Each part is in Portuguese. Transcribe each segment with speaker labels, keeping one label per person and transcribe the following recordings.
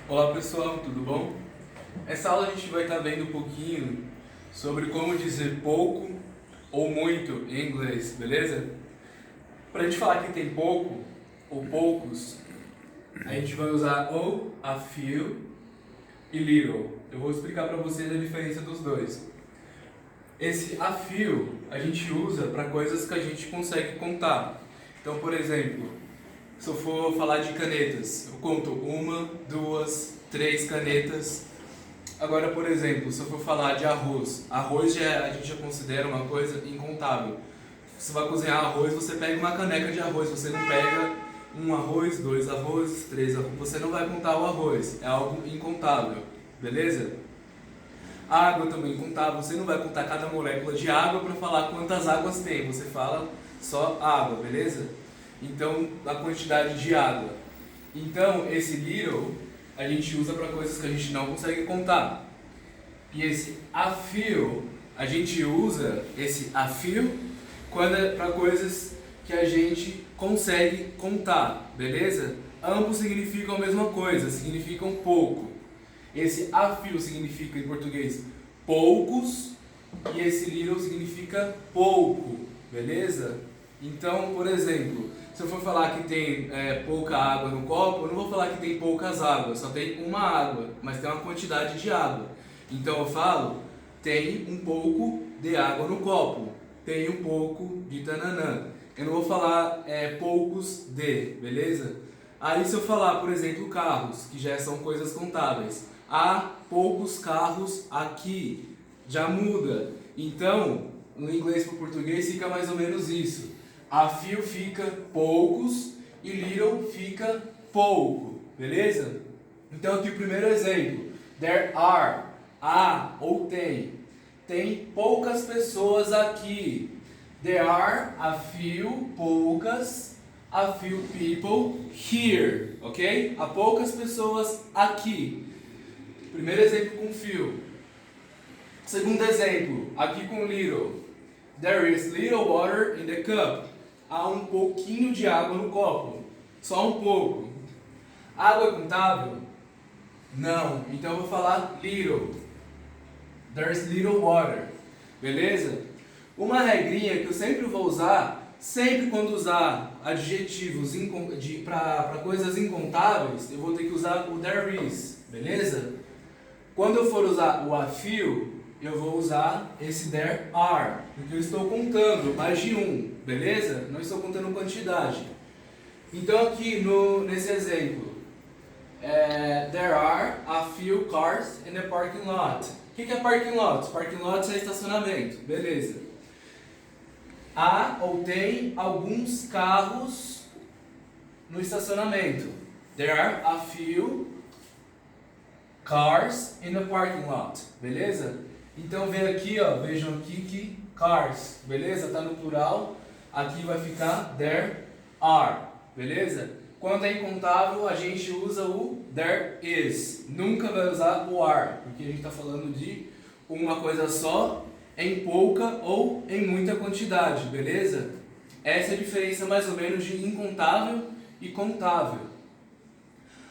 Speaker 1: Olá pessoal, tudo bom? Essa aula a gente vai estar vendo um pouquinho sobre como dizer pouco ou muito em inglês, beleza? Para a gente falar que tem pouco ou poucos, a gente vai usar ou a few e little. Eu vou explicar para vocês a diferença dos dois. Esse a few a gente usa para coisas que a gente consegue contar. Então, por exemplo, se eu for falar de canetas, eu conto uma, duas, três canetas. Agora, por exemplo, se eu for falar de arroz, arroz a gente já considera uma coisa incontável. Você vai cozinhar arroz, você pega uma caneca de arroz, você não pega um arroz, dois arrozes, três arroz, você não vai contar o arroz, é algo incontável, beleza? Água também incontável, você não vai contar cada molécula de água para falar quantas águas tem, você fala só água, beleza? Então, a quantidade de água. Então, esse little a gente usa para coisas que a gente não consegue contar. E esse a few, a gente usa esse a few quando é para coisas que a gente consegue contar, beleza? Ambos significam a mesma coisa, significam pouco. Esse a few significa em português poucos e esse little significa pouco, beleza? Então, por exemplo, se eu for falar que tem pouca água no copo, eu não vou falar que tem poucas águas, só tem uma água, mas tem uma quantidade de água. Então eu falo, tem um pouco de água no copo, tem um pouco de tananã. Eu não vou falar poucos de, beleza? Aí se eu falar, por exemplo, carros, que já são coisas contáveis, há poucos carros aqui, já muda. Então, no inglês para o português fica mais ou menos isso. A few fica poucos e little fica pouco, beleza? Então aqui o primeiro exemplo. There are, há ou tem. Tem poucas pessoas aqui. There are a few, poucas, a few people here, ok? Há poucas pessoas aqui. Primeiro exemplo com few. Segundo exemplo, aqui com little. There is little water in the cup. Há um pouquinho de água no copo. Só um pouco. Água é contável? Não. Então eu vou falar little. There's little water. Beleza? Uma regrinha que eu sempre vou usar, sempre quando usar adjetivos para coisas incontáveis, eu vou ter que usar o there is. Beleza? Quando eu for usar o a few, eu vou usar esse there are, porque eu estou contando mais de um, beleza? Não estou contando quantidade. Então aqui nesse exemplo, there are a few cars in the parking lot. O que é parking lot? Parking lot é estacionamento, beleza. Há ou tem alguns carros no estacionamento. There are a few cars in the parking lot, beleza? Então vem aqui, ó, vejam aqui que cars, beleza? Tá no plural, aqui vai ficar there are, beleza? Quando é incontável, a gente usa o there is, nunca vai usar o are, porque a gente está falando de uma coisa só, em pouca ou em muita quantidade, beleza? Essa é a diferença mais ou menos de incontável e contável.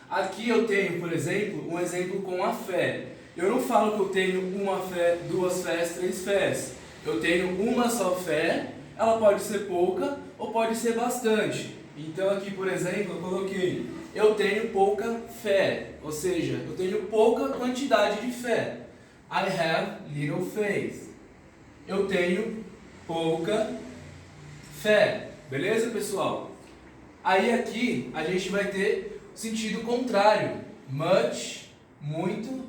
Speaker 1: Aqui eu tenho, por exemplo, um exemplo com a fé. Eu não falo que eu tenho uma fé, duas fés, três fés. Eu tenho uma só fé, ela pode ser pouca ou pode ser bastante. Então aqui, por exemplo, eu coloquei, eu tenho pouca fé, ou seja, eu tenho pouca quantidade de fé. I have little faith. Eu tenho pouca fé. Beleza, pessoal? Aí aqui a gente vai ter sentido contrário. Much, muito,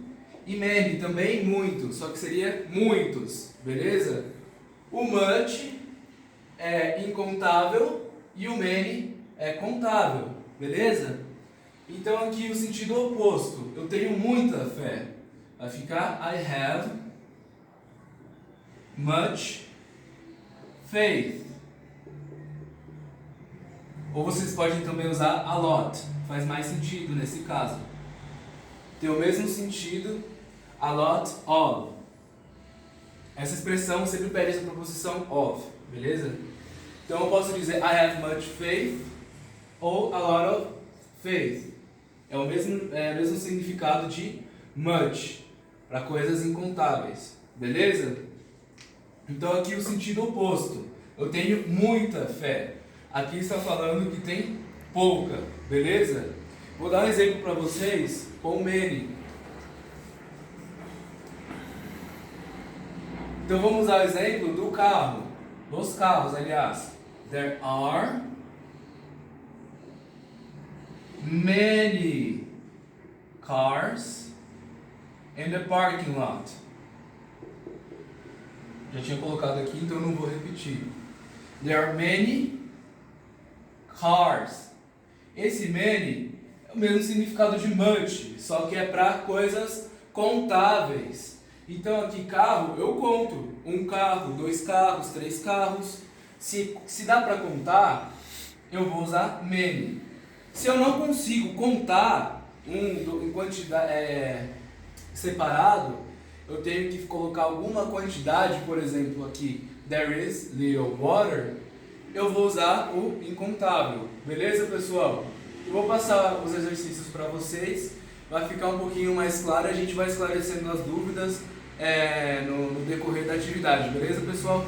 Speaker 1: e many, também muito, só que seria muitos, beleza? O much é incontável e o many é contável, beleza? Então aqui o sentido oposto, eu tenho muita fé, vai ficar I have much faith. Ou vocês podem também usar a lot, faz mais sentido nesse caso. Tem o mesmo sentido, a lot of. Essa expressão sempre pede essa preposição of, beleza? Então eu posso dizer I have much faith ou a lot of faith. é o mesmo significado de much, para coisas incontáveis, beleza? Então aqui o sentido oposto, eu tenho muita fé. Aqui está falando que tem pouca, beleza? Vou dar um exemplo para vocês com many. Então vamos usar o exemplo do carro, dos carros, aliás. There are many cars in the parking lot. Já tinha colocado aqui, então não vou repetir. There are many cars. Esse many é o mesmo significado de much, só que é para coisas contáveis. Então aqui carro, eu conto. Um carro, 2 carros, 3 carros. Se dá para contar, eu vou usar many. Se eu não consigo contar em quantidade separado, eu tenho que colocar alguma quantidade, por exemplo aqui, there is little water, eu vou usar o incontável. Beleza, pessoal? Eu vou passar os exercícios para vocês, vai ficar um pouquinho mais claro, a gente vai esclarecendo as dúvidas no decorrer da atividade. Beleza, pessoal?